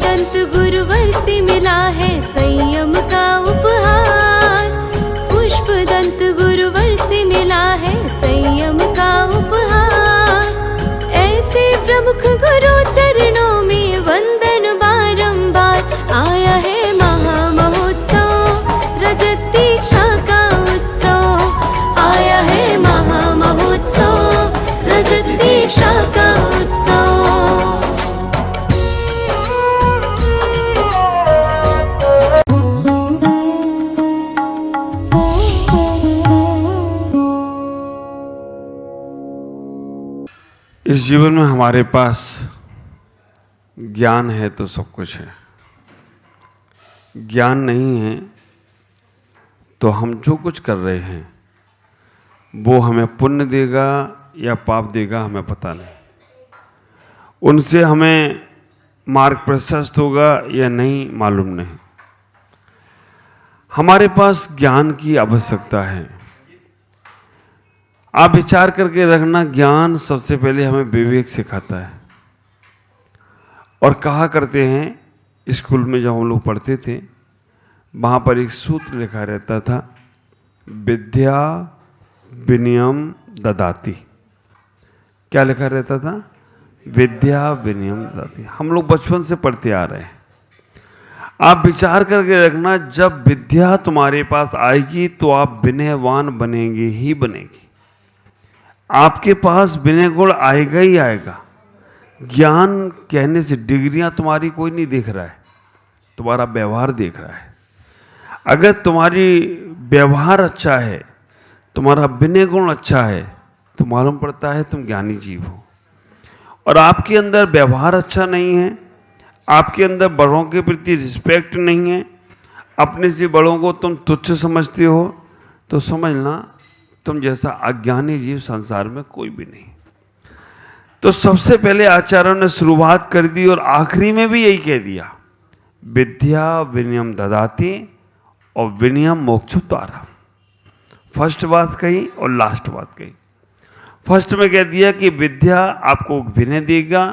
दंत गुरुवर से मिला है संयम का उपहार। पुष्प दंत गुरुवर से मिला है संयम का उपहार। ऐसे प्रमुख गुरु चरणों में वंदन बारंबार। आया है महामहोत्सव रजत दीक्षा का उत्सव। आया है महामहोत्सव रजत दीक्षा का उत्सव। इस जीवन में हमारे पास ज्ञान है तो सब कुछ है, ज्ञान नहीं है तो हम जो कुछ कर रहे हैं वो हमें पुण्य देगा या पाप देगा हमें पता नहीं। उनसे हमें मार्ग प्रशस्त होगा या नहीं मालूम नहीं। हमारे पास ज्ञान की आवश्यकता है। आप विचार करके रखना, ज्ञान सबसे पहले हमें विवेक सिखाता है। और कहा करते हैं स्कूल में जब हम लोग पढ़ते थे वहाँ पर एक सूत्र लिखा रहता था, विद्या विनयम ददाति। क्या लिखा रहता था? विद्या विनयम ददाति। हम लोग बचपन से पढ़ते आ रहे हैं। आप विचार करके रखना, जब विद्या तुम्हारे पास आएगी तो आप विनयवान बनेंगे ही बनेंगे। आपके पास विनय गुण आएगा ही आएगा। ज्ञान कहने से डिग्रियां तुम्हारी कोई नहीं देख रहा है, तुम्हारा व्यवहार देख रहा है। अगर तुम्हारी व्यवहार अच्छा है, तुम्हारा विनय गुण अच्छा है, तो मालूम पड़ता है तुम ज्ञानी जीव हो। और आपके अंदर व्यवहार अच्छा नहीं है, आपके अंदर बड़ों के प्रति रिस्पेक्ट नहीं है, अपने से बड़ों को तुम तुच्छ समझते हो, तो समझना तुम जैसा अज्ञानी जीव संसार में कोई भी नहीं। तो सबसे पहले आचार्यों ने शुरुआत कर दी और आखिरी में भी यही कह दिया, विद्या विनयम ददाति और विनयम मोक्ष द्वारा। फर्स्ट बात कही और लास्ट बात कही। फर्स्ट में कह दिया कि विद्या आपको विनय देगा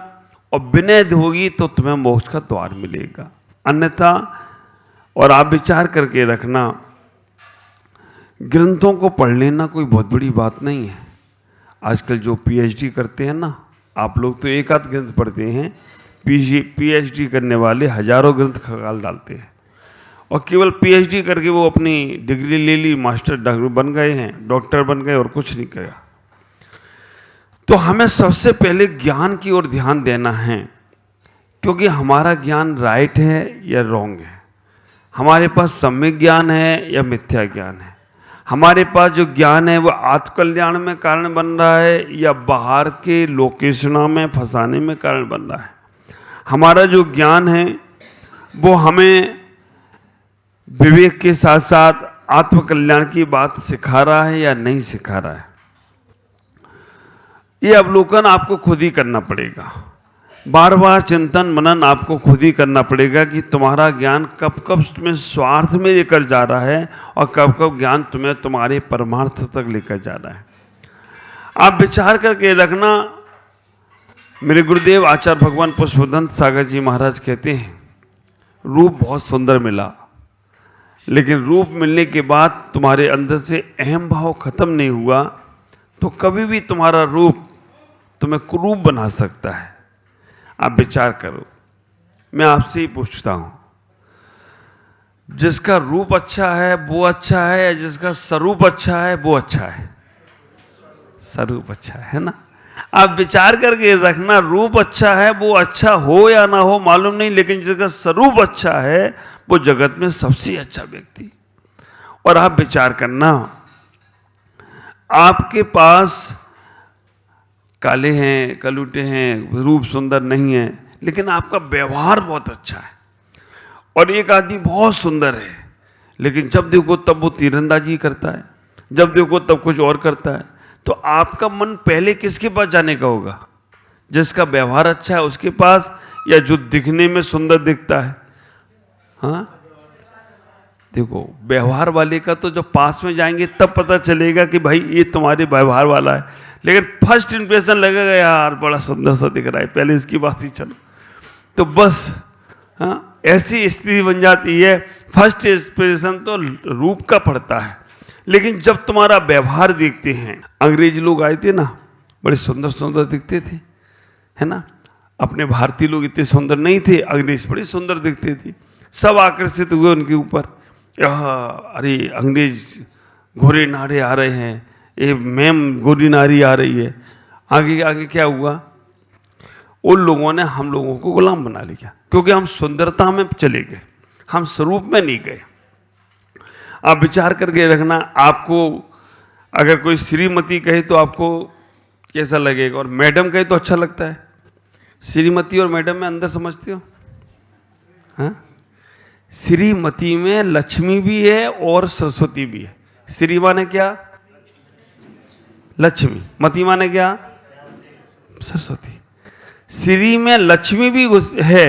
और विनय होगी तो तुम्हें मोक्ष का द्वार मिलेगा, अन्यथा। और आप विचार करके रखना, ग्रंथों को पढ़ लेना कोई बहुत बड़ी बात नहीं है। आजकल जो पीएचडी करते हैं ना, आप लोग तो एक आध ग्रंथ पढ़ते हैं, पीएचडी करने वाले हजारों ग्रंथ खंगाल डालते हैं और केवल पीएचडी करके वो अपनी डिग्री ले ली, मास्टर डॉक्टर बन गए हैं, डॉक्टर बन गए और कुछ नहीं किया। तो हमें सबसे पहले ज्ञान की ओर ध्यान देना है, क्योंकि हमारा ज्ञान राइट है या रॉन्ग है, हमारे पास सम्यक ज्ञान है या मिथ्या ज्ञान है, हमारे पास जो ज्ञान है वो आत्मकल्याण में कारण बन रहा है या बाहर के लोकेशनों में फंसाने में कारण बन रहा है। हमारा जो ज्ञान है वो हमें विवेक के साथ साथ आत्मकल्याण की बात सिखा रहा है या नहीं सिखा रहा है, ये अवलोकन आपको खुद ही करना पड़ेगा। बार बार चिंतन मनन आपको खुद ही करना पड़ेगा कि तुम्हारा ज्ञान कब कब तुम्हें स्वार्थ में लेकर जा रहा है और कब कब ज्ञान तुम्हें तुम्हारे परमार्थ तक लेकर जा रहा है। आप विचार करके रखना। मेरे गुरुदेव आचार्य भगवान पुष्पदंत सागर जी महाराज कहते हैं, रूप बहुत सुंदर मिला, लेकिन रूप मिलने के बाद तुम्हारे अंदर से अहम भाव खत्म नहीं हुआ तो कभी भी तुम्हारा रूप तुम्हें कुरूप बना सकता है। आप विचार करो, मैं आपसे ही पूछता हूं, जिसका रूप अच्छा है वो अच्छा है या जिसका स्वरूप अच्छा है वो अच्छा है? स्वरूप अच्छा है ना। आप विचार करके रखना, रूप अच्छा है वो अच्छा हो या ना हो मालूम नहीं, लेकिन जिसका स्वरूप अच्छा है वो जगत में सबसे अच्छा व्यक्ति। और आप विचार करना, आपके पास काले हैं, कलूटे हैं, रूप सुंदर नहीं है, लेकिन आपका व्यवहार बहुत अच्छा है। और एक आदमी बहुत सुंदर है, लेकिन जब देखो तब वो तीरंदाजी करता है, जब देखो तब कुछ और करता है, तो आपका मन पहले किसके पास जाने का होगा? जिसका व्यवहार अच्छा है उसके पास, या जो दिखने में सुंदर दिखता है? हाँ, देखो व्यवहार वाले का तो जब पास में जाएंगे तब पता चलेगा कि भाई ये तुम्हारे व्यवहार वाला है, लेकिन फर्स्ट इंप्रेशन लगेगा यार बड़ा सुंदर सा दिख रहा है, पहले इसकी बात ही चलो। तो बस हाँ, ऐसी स्थिति बन जाती है। फर्स्ट इंस्पिरेशन तो रूप का पड़ता है, लेकिन जब तुम्हारा व्यवहार देखते हैं, अंग्रेज लोग आए थे ना, बड़े सुंदर सुंदर दिखते थे, है ना। अपने भारतीय लोग इतने सुंदर नहीं थे, अंग्रेज बड़े सुंदर दिखते थे, सब आकर्षित हुए उनके ऊपर। अरे अंग्रेज घोड़े नारे आ रहे हैं, ये मैम गोरी नारी आ रही है। आगे आगे क्या हुआ, उन लोगों ने हम लोगों को गुलाम बना लिया, क्योंकि हम सुंदरता में चले गए, हम स्वरूप में नहीं गए। आप विचार करके रखना, आपको अगर कोई श्रीमती कहे तो आपको कैसा लगेगा, और मैडम कहे तो अच्छा लगता है। श्रीमती और मैडम में अंदर समझते हो? हाँ, श्रीमती में लक्ष्मी भी है और सरस्वती भी है। श्री माने क्या? लक्ष्मी। मती माने क्या? सरस्वती। श्री में लक्ष्मी भी है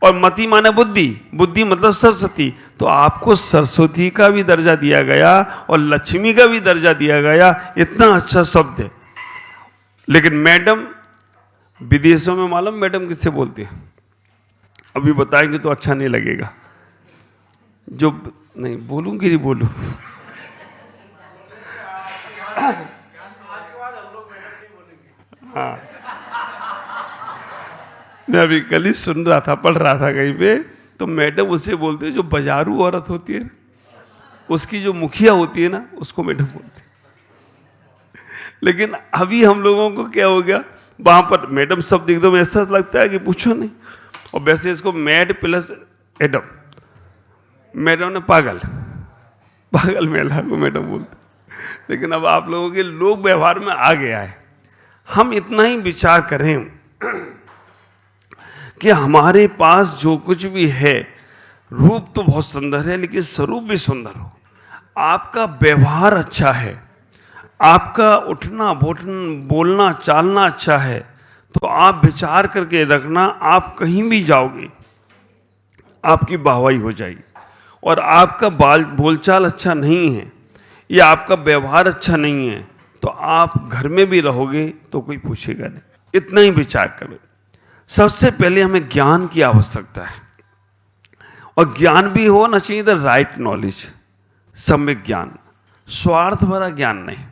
और मति माने बुद्धि, बुद्धि मतलब सरस्वती। तो आपको सरस्वती का भी दर्जा दिया गया और लक्ष्मी का भी दर्जा दिया गया। इतना अच्छा शब्द है। लेकिन मैडम, विदेशों में मालूम मैडम किससे बोलते हैं? अभी बताएंगे तो अच्छा नहीं लगेगा। जो नहीं बोलूंगी, नहीं बोलूं। हाँ, मैं अभी कल ही सुन रहा था, पढ़ रहा था कहीं पे, तो मैडम उसे बोलते हैं जो बाजारू औरत होती है, उसकी जो मुखिया होती है ना, उसको मैडम बोलते हैं। लेकिन अभी हम लोगों को क्या हो गया, वहां पर मैडम शब्द एकदम ऐसा लगता है कि पूछो नहीं। और वैसे इसको मैड प्लस एडम, मैडम ने पागल, पागल मेला को मैडम बोलते। लेकिन अब आप लोगों के लोग व्यवहार में आ गया है। हम इतना ही विचार करें कि हमारे पास जो कुछ भी है, रूप तो बहुत सुंदर है, लेकिन स्वरूप भी सुंदर हो। आपका व्यवहार अच्छा है, आपका उठना बोलना चालना अच्छा है, तो आप विचार करके रखना, आप कहीं भी जाओगे आपकी वाहवाही हो जाएगी। और आपका बोलचाल अच्छा नहीं है या आपका व्यवहार अच्छा नहीं है, तो आप घर में भी रहोगे तो कोई पूछेगा नहीं। इतना ही विचार करो। सबसे पहले हमें ज्ञान की आवश्यकता है, और ज्ञान भी होना चाहिए द राइट नॉलेज, सम्यक ज्ञान, स्वार्थ भरा ज्ञान नहीं।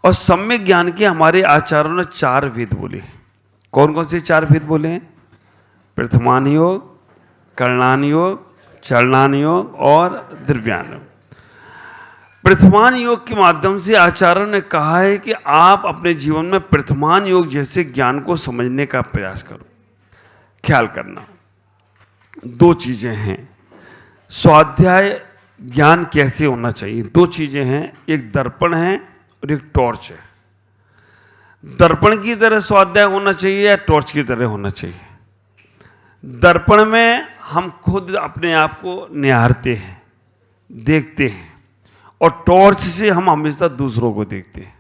और सम्यक ज्ञान के हमारे आचार्यों ने 4 वेद बोले। कौन कौन से 4 वेद बोले हैं? प्रथमान योग, करणान योग, चरणान योग और द्रव्यान योग। प्रथमान योग के माध्यम से आचार्यों ने कहा है कि आप अपने जीवन में प्रथमान योग जैसे ज्ञान को समझने का प्रयास करो। ख्याल करना, 2 चीजें हैं। स्वाध्याय ज्ञान कैसे होना चाहिए? 2 चीजें हैं, एक दर्पण है और एक टॉर्च है। दर्पण की तरह स्वाध्याय होना चाहिए या टॉर्च की तरह होना चाहिए? दर्पण में हम खुद अपने आप को निहारते हैं, देखते हैं, और टॉर्च से हम हमेशा दूसरों को देखते हैं।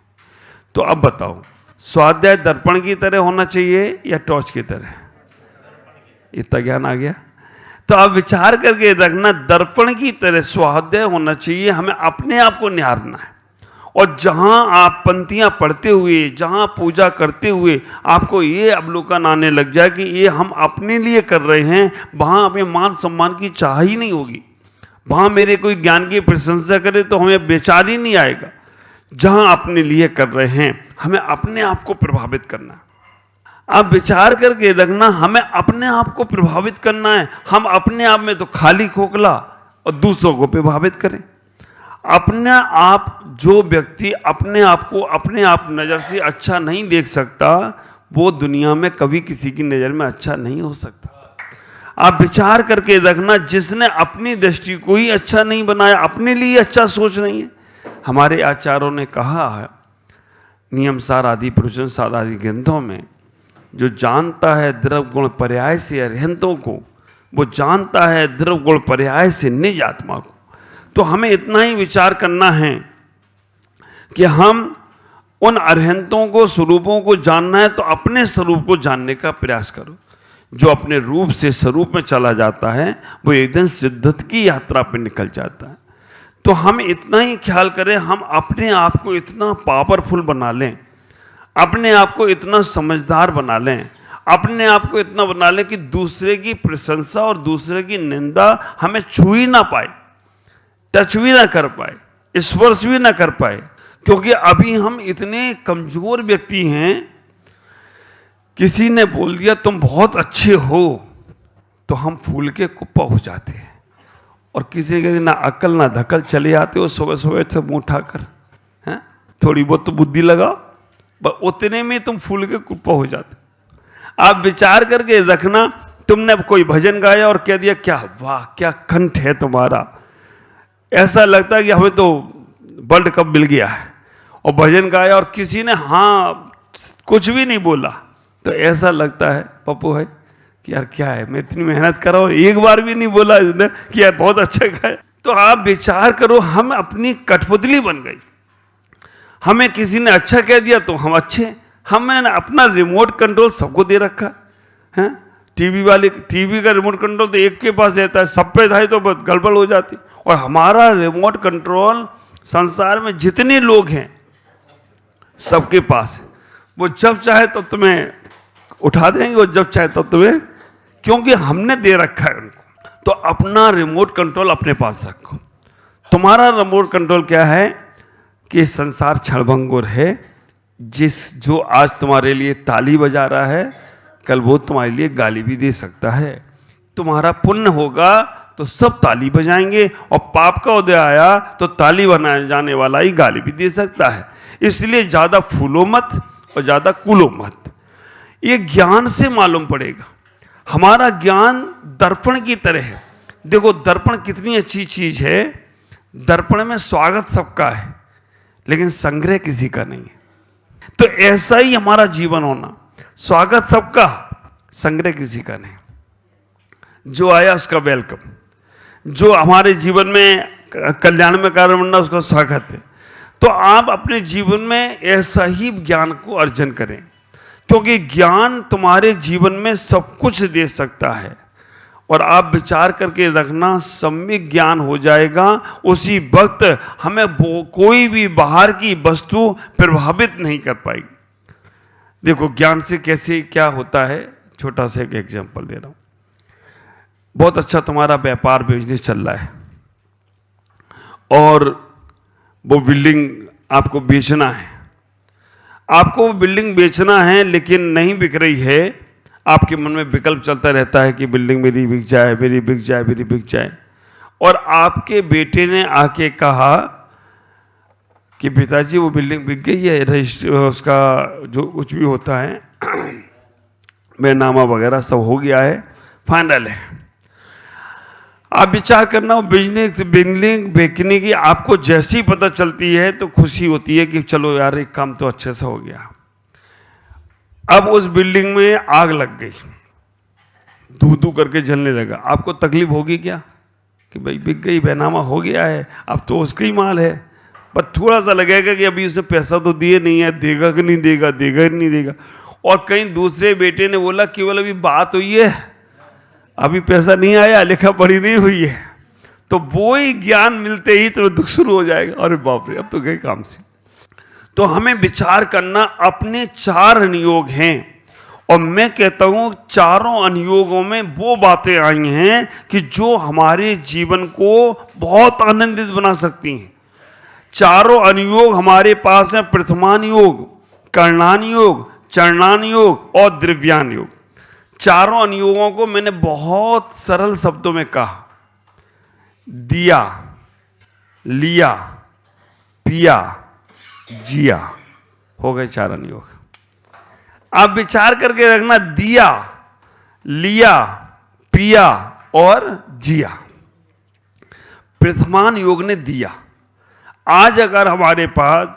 तो अब बताओ, स्वाध्याय दर्पण की तरह होना चाहिए या टॉर्च की तरह? इतना ज्ञान आ गया? तो अब विचार करके रखना, दर्पण की तरह स्वाध्याय होना चाहिए। हमें अपने आप को निहारना है, और जहां आप पंक्तियां पढ़ते हुए, जहां पूजा करते हुए आपको ये अवलोकन आने लग जाए कि ये हम अपने लिए कर रहे हैं, वहां हमें मान सम्मान की चाह ही नहीं होगी। वहां मेरे कोई ज्ञान की प्रशंसा करे तो हमें बेचार ही नहीं आएगा। जहां अपने लिए कर रहे हैं, हमें अपने आप को प्रभावित करना। आप विचार करके रखना, हमें अपने आप को प्रभावित करना है। हम अपने आप में तो खाली खोखला, और दूसरों को प्रभावित करें। अपने आप, जो व्यक्ति अपने आप को अपने आप नज़र से अच्छा नहीं देख सकता, वो दुनिया में कभी किसी की नज़र में अच्छा नहीं हो सकता। आप विचार करके रखना, जिसने अपनी दृष्टि को ही अच्छा नहीं बनाया, अपने लिए अच्छा सोच नहीं है। हमारे आचार्यों ने कहा है नियम सार आदि प्रवचन सार आदि ग्रंथों में, जो जानता है द्रव गुण पर्याय से अरहंतों को, वो जानता है द्रव गुण पर्याय से निज आत्मा को। तो हमें इतना ही विचार करना है कि हम उन अरहंतों को, स्वरूपों को जानना है, तो अपने स्वरूप को जानने का प्रयास करो। जो अपने रूप से स्वरूप में चला जाता है, वो एक दिन सिद्धत की यात्रा पर निकल जाता है। तो हम इतना ही ख्याल करें, हम अपने आप को इतना पावरफुल बना लें, अपने आप को इतना समझदार बना लें, अपने आप को इतना बना लें कि दूसरे की प्रशंसा और दूसरे की निंदा हमें छू ही ना पाए, टच भी ना कर पाए, स्पर्श भी ना कर पाए। क्योंकि अभी हम इतने कमजोर व्यक्ति हैं, किसी ने बोल दिया तुम बहुत अच्छे हो तो हम फूल के कुप्पा हो जाते हैं, और किसी के ना अकल ना धकल चले आते हो सुबह सुबह से मुंह उठाकर, हैं थोड़ी बहुत तो बुद्धि लगाओ, बस उतने में तुम फूल के कुप्पा हो जाते। आप विचार करके रखना, तुमने कोई भजन गाया और कह दिया क्या वाह क्या कंठ है तुम्हारा, ऐसा लगता है कि हमें तो वर्ल्ड कप मिल गया है। और भजन गाया और किसी ने हाँ कुछ भी नहीं बोला तो ऐसा लगता है पप्पू है कि यार क्या है, मैं इतनी मेहनत कर रहा हूं, एक बार भी नहीं बोला इसने कि यार बहुत अच्छा गाया। तो आप विचार करो, हम अपनी कठपुतली बन गई। हमें किसी ने अच्छा कह दिया तो हम अच्छे, हमने अपना रिमोट कंट्रोल सबको दे रखा है। टीवी का रिमोट कंट्रोल तो एक के पास रहता है, सब पे था तो गड़बड़ हो जाती। और हमारा रिमोट कंट्रोल संसार में जितने लोग हैं सबके पास है। वो जब चाहे तब तुम्हें उठा देंगे और जब चाहे तब तुम्हें, क्योंकि हमने दे रखा है उनको। तो अपना रिमोट कंट्रोल अपने पास रखो। तुम्हारा रिमोट कंट्रोल क्या है कि संसार क्षणभंगुर है। जो आज तुम्हारे लिए ताली बजा रहा है कल वो तुम्हारे लिए गाली भी दे सकता है। तुम्हारा पुण्य होगा तो सब ताली बजाएंगे, और पाप का उदय आया तो ताली बनाए जाने वाला ही गाली भी दे सकता है। इसलिए ज्यादा फूलो मत और ज्यादा कूलो मत। ये ज्ञान से मालूम पड़ेगा। हमारा ज्ञान दर्पण की तरह है। देखो दर्पण कितनी अच्छी चीज है। दर्पण में स्वागत सबका है लेकिन संग्रह किसी का नहीं है। तो ऐसा ही हमारा जीवन होना, स्वागत सबका, संग्रह किसी का नहीं। जो आया उसका वेलकम, जो हमारे जीवन में कल्याण में कार्य बनना उसका स्वागत है। तो आप अपने जीवन में ऐसा ही ज्ञान को अर्जन करें, क्योंकि ज्ञान तुम्हारे जीवन में सब कुछ दे सकता है। और आप विचार करके रखना, सम्यक ज्ञान हो जाएगा उसी वक्त हमें कोई भी बाहर की वस्तु प्रभावित नहीं कर पाएगी। देखो ज्ञान से कैसे क्या होता है, छोटा सा एक एग्जांपल दे रहा हूं। बहुत अच्छा तुम्हारा व्यापार बिजनेस चल रहा है और वो बिल्डिंग आपको बेचना है। आपको वो बिल्डिंग बेचना है लेकिन नहीं बिक रही है। आपके मन में विकल्प चलता रहता है कि बिल्डिंग मेरी बिक जाए, मेरी बिक जाए, मेरी बिक जाए। और आपके बेटे ने आके कहा कि पिताजी वो बिल्डिंग बिक गई है, रजिस्टर उसका जो कुछ भी होता है बेनामा वगैरह सब हो गया है, फाइनल है। आप विचार करना, वो बिल्डिंग बेचने की आपको जैसी ही पता चलती है तो खुशी होती है कि चलो यार एक काम तो अच्छे से हो गया। अब उस बिल्डिंग में आग लग गई, धू धू करके जलने लगा। आपको तकलीफ होगी क्या कि भाई बिक गई, बेनामा हो गया है, अब तो उसका ही माल है। पर थोड़ा सा लगेगा कि अभी उसने पैसा तो दिए नहीं है, देगा कि नहीं देगा, देगा कि नहीं देगा। और कहीं दूसरे बेटे ने बोला केवल अभी बात हुई है, अभी पैसा नहीं आया, लिखा पढ़ी नहीं हुई है। तो वो ही ज्ञान मिलते ही तो दुख शुरू हो जाएगा, अरे बाप रे अब तो गए काम से। तो हमें विचार करना, अपने 4 अनुयोग हैं और मैं कहता हूं चारों अनुयोगों में वो बातें आई हैं कि जो हमारे जीवन को बहुत आनंदित बना सकती हैं। चारों अनुयोग हमारे पास हैं, प्रथमान योग, कर्णान योग, चरणान योग और द्रव्यान योग। चारों अनुयोगों को मैंने बहुत सरल शब्दों में कहा, दिया, लिया, पिया, जिया, हो गए 4 अनुयोग। आप विचार करके रखना, दिया, लिया, पिया और जिया। प्रथमान योग ने दिया। आज अगर हमारे पास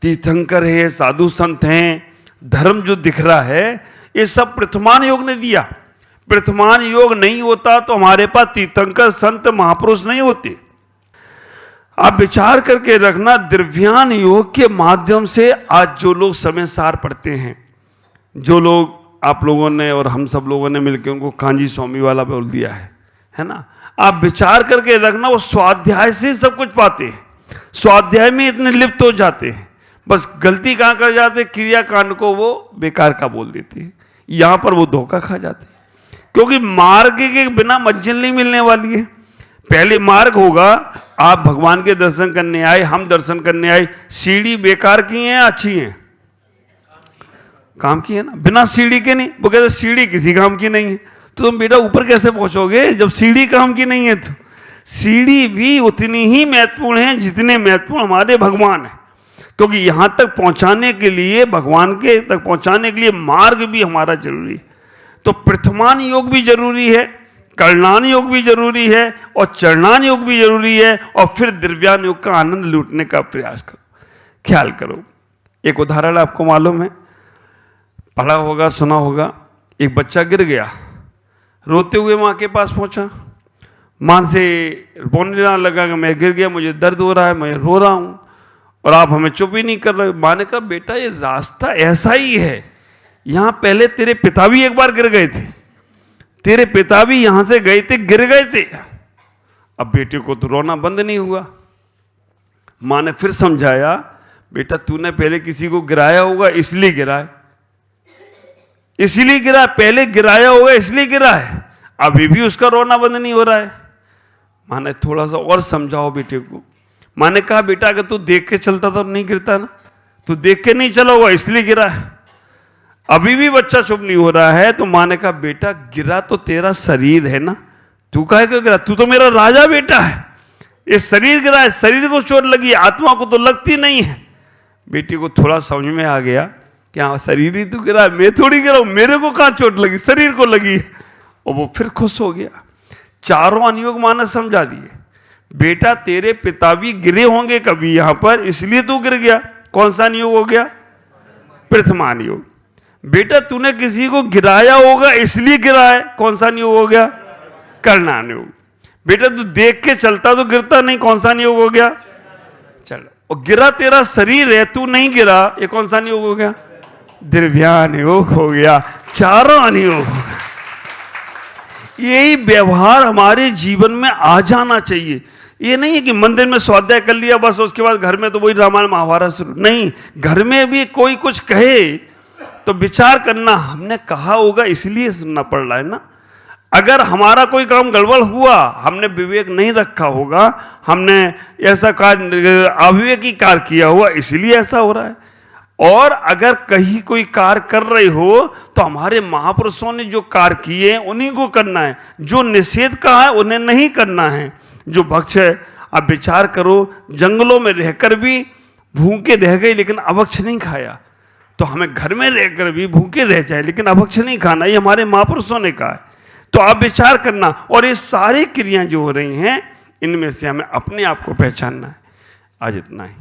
तीर्थंकर है, साधु संत हैं, धर्म जो दिख रहा है, ये सब प्रथमान योग ने दिया। प्रथमान योग नहीं होता तो हमारे पास तीर्थंकर संत महापुरुष नहीं होते। आप विचार करके रखना, द्रव्यान योग के माध्यम से आज जो लोग समय सार पढ़ते हैं, जो लोग आप लोगों ने और हम सब लोगों ने मिलकर उनको कांजी स्वामी वाला बोल दिया है ना। आप विचार करके रखना, वो स्वाध्याय से सब कुछ पाते हैं, स्वाध्याय में इतने लिप्त हो जाते हैं, बस गलती कहां कर जाते, क्रियाकांड को वो बेकार का बोल देते हैं। यहां पर वो धोखा खा जाते, क्योंकि मार्ग के बिना मंजिल नहीं मिलने वाली है। पहले मार्ग होगा, आप भगवान के दर्शन करने आए, हम दर्शन करने आए, सीढ़ी बेकार की है अच्छी है? काम की है ना, बिना सीढ़ी के नहीं। वो कहते सीढ़ी किसी काम की नहीं है, तो तुम बेटा ऊपर कैसे पहुंचोगे जब सीढ़ी काम की नहीं है? तो सीढ़ी भी उतनी ही महत्वपूर्ण है जितने महत्वपूर्ण हमारे भगवान है, क्योंकि यहां तक पहुंचाने के लिए, भगवान के तक पहुंचाने के लिए मार्ग भी हमारा जरूरी है। तो प्रथमान योग भी जरूरी है, करणान योग भी जरूरी है, और चरणान योग भी जरूरी है, और फिर दिव्यान योग का आनंद लूटने का प्रयास करो, ख्याल करो। एक उदाहरण आपको मालूम है, पढ़ा होगा, सुना होगा। एक बच्चा गिर गया, रोते हुए माँ के पास पहुंचा, माँ से रोने लगा कि मैं गिर गया, मुझे दर्द हो रहा है, मैं रो रहा हूं, और आप हमें चुप ही नहीं कर रहे। माँ ने कहा बेटा ये रास्ता ऐसा ही है, यहां पहले तेरे पिता भी एक बार गिर गए थे, तेरे पिता भी यहां से गए थे, गिर गए थे। अब बेटे को तो रोना बंद नहीं हुआ। माँ ने फिर समझाया, बेटा तूने पहले किसी को गिराया होगा इसलिए गिरा है, इसलिए गिरा, पहले गिराया होगा इसलिए गिरा है, अभी भी उसका रोना बंद नहीं हो रहा है। माँ ने थोड़ा सा और समझाओ बेटे को। माँ ने कहा बेटा अगर तू देख के चलता तो नहीं गिरता ना, तू देख के नहीं चला होगा इसलिए गिरा है। अभी भी बच्चा चुप नहीं हो रहा है। तो माँ ने कहा बेटा गिरा तो तेरा शरीर है ना, तू काहे क्यों गिरा, तू तो मेरा राजा बेटा है, ये शरीर गिरा है, शरीर को चोट लगी, आत्मा को तो लगती नहीं है। बेटी को थोड़ा समझ में आ गया कि हाँ शरीर ही तो गिरा, मैं थोड़ी गिरा हूं, मेरे को कहां चोट लगी, शरीर को लगी। और वो फिर खुश हो गया। चारों अनुयोग माँ ने समझा दिए, बेटा तेरे पिता भी गिरे होंगे कभी यहां पर, इसलिए तू गिर गया। कौन सा नियोग हो गया? प्रथमान योग। बेटा तूने किसी को गिराया होगा इसलिए गिरा है, कौन सा नियोग हो गया? करणान योग। बेटा तू देख के चलता तो गिरता नहीं, कौन सा नियोग हो गया? चल। और गिरा तेरा शरीर है, तू नहीं गिरा, ये कौन सा नियोग हो गया? दिव्यान योग हो गया। चारों अनुयोग हो गया। यही व्यवहार हमारे जीवन में आ जाना चाहिए। ये नहीं है कि मंदिर में स्वाध्याय कर लिया बस, उसके बाद घर में तो वही रामायण महाभारत शुरू। नहीं, घर में भी कोई कुछ कहे तो विचार करना, हमने कहा होगा इसलिए सुनना पड़ रहा है ना। अगर हमारा कोई काम गड़बड़ हुआ, हमने विवेक नहीं रखा होगा, हमने ऐसा कार्य अविवेकी कार्य किया हुआ इसलिए ऐसा हो रहा है। और अगर कहीं कोई कार्य कर रहे हो तो हमारे महापुरुषों ने जो कार्य किए हैं उन्हीं को करना है, जो निषेध कहा है उन्हें नहीं करना है। जो भक्ष है, आप विचार करो, जंगलों में रहकर भी भूखे रह गए लेकिन अभक्ष नहीं खाया, तो हमें घर में रहकर भी भूखे रह जाए लेकिन अभक्ष नहीं खाना, ये हमारे महापुरुषों ने कहा है। तो आप विचार करना। और ये सारी क्रियाएं जो हो रही हैं इनमें से हमें अपने आप को पहचानना है। आज इतना ही।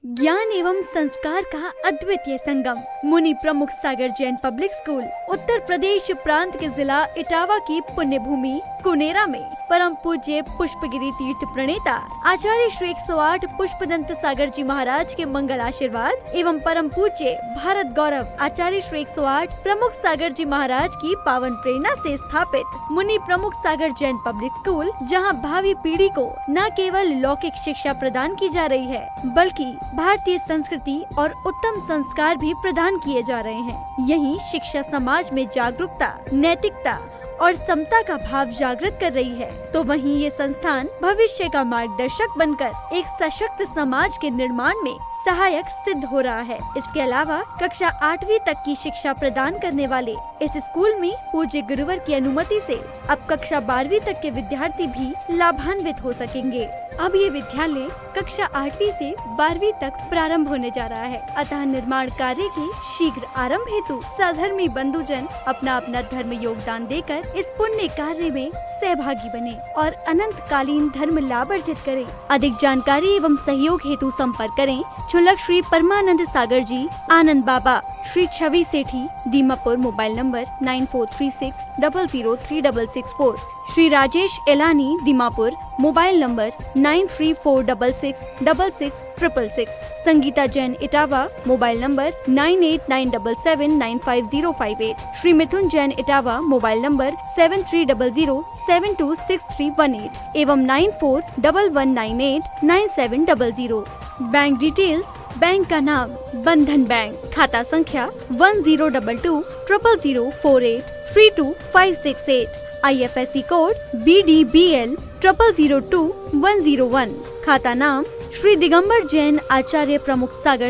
ज्ञान एवं संस्कार का अद्वितीय संगम, मुनि प्रमुख सागर जैन पब्लिक स्कूल उत्तर प्रदेश प्रांत के जिला इटावा की पुण्य भूमि कुनेरा में परम पूज्य पुष्पगिरी तीर्थ प्रणेता आचार्य श्री 108 पुष्पदंत सागर जी महाराज के मंगल आशीर्वाद एवं परम पूज्य भारत गौरव आचार्य श्री 108 प्रमुख सागर जी महाराज की पावन प्रेरणा से स्थापित मुनि प्रमुख सागर जैन पब्लिक स्कूल, जहां भावी पीढ़ी को न केवल लौकिक शिक्षा प्रदान की जा रही है बल्कि भारतीय संस्कृति और उत्तम संस्कार भी प्रदान किए जा रहे हैं। यही शिक्षा समाज में जागरूकता, नैतिकता और समता का भाव जागृत कर रही है, तो वहीं ये संस्थान भविष्य का मार्गदर्शक बनकर एक सशक्त समाज के निर्माण में सहायक सिद्ध हो रहा है। इसके अलावा कक्षा 8वीं तक की शिक्षा प्रदान करने वाले इस स्कूल में पूज्य गुरुवर की अनुमति से अब कक्षा 12वीं तक के विद्यार्थी भी लाभान्वित हो सकेंगे। अब ये विद्यालय कक्षा 8वीं से 12वीं तक प्रारंभ होने जा रहा है, अतः निर्माण कार्य के शीघ्र आरंभ हेतु सधर्मी बंधुजन अपना अपना धर्म योगदान देकर इस पुण्य कार्य में सहभागी बने और अनंत कालीन धर्म लाभ अर्जित करें। अधिक जानकारी एवं सहयोग हेतु संपर्क करें छुलक Shri Paramanand Sagar ji, Anand Baba, Shri Chhavi Sethi, Dimapur, mobile number 9436003664, Shri Rajesh Elani Dimapur, mobile number 9346666666। Sangeeta Jain Etawah, mobile number 9897795058। Shri Mithun Jain Etawah, mobile number 7300726318 एवं 9411989700। बैंक डिटेल्स, बैंक का नाम बंधन बैंक, खाता संख्या 1022000048325568, IFSC कोड BDBL 00020101। खाता नाम श्री दिगंबर जैन आचार्य प्रमुख सागर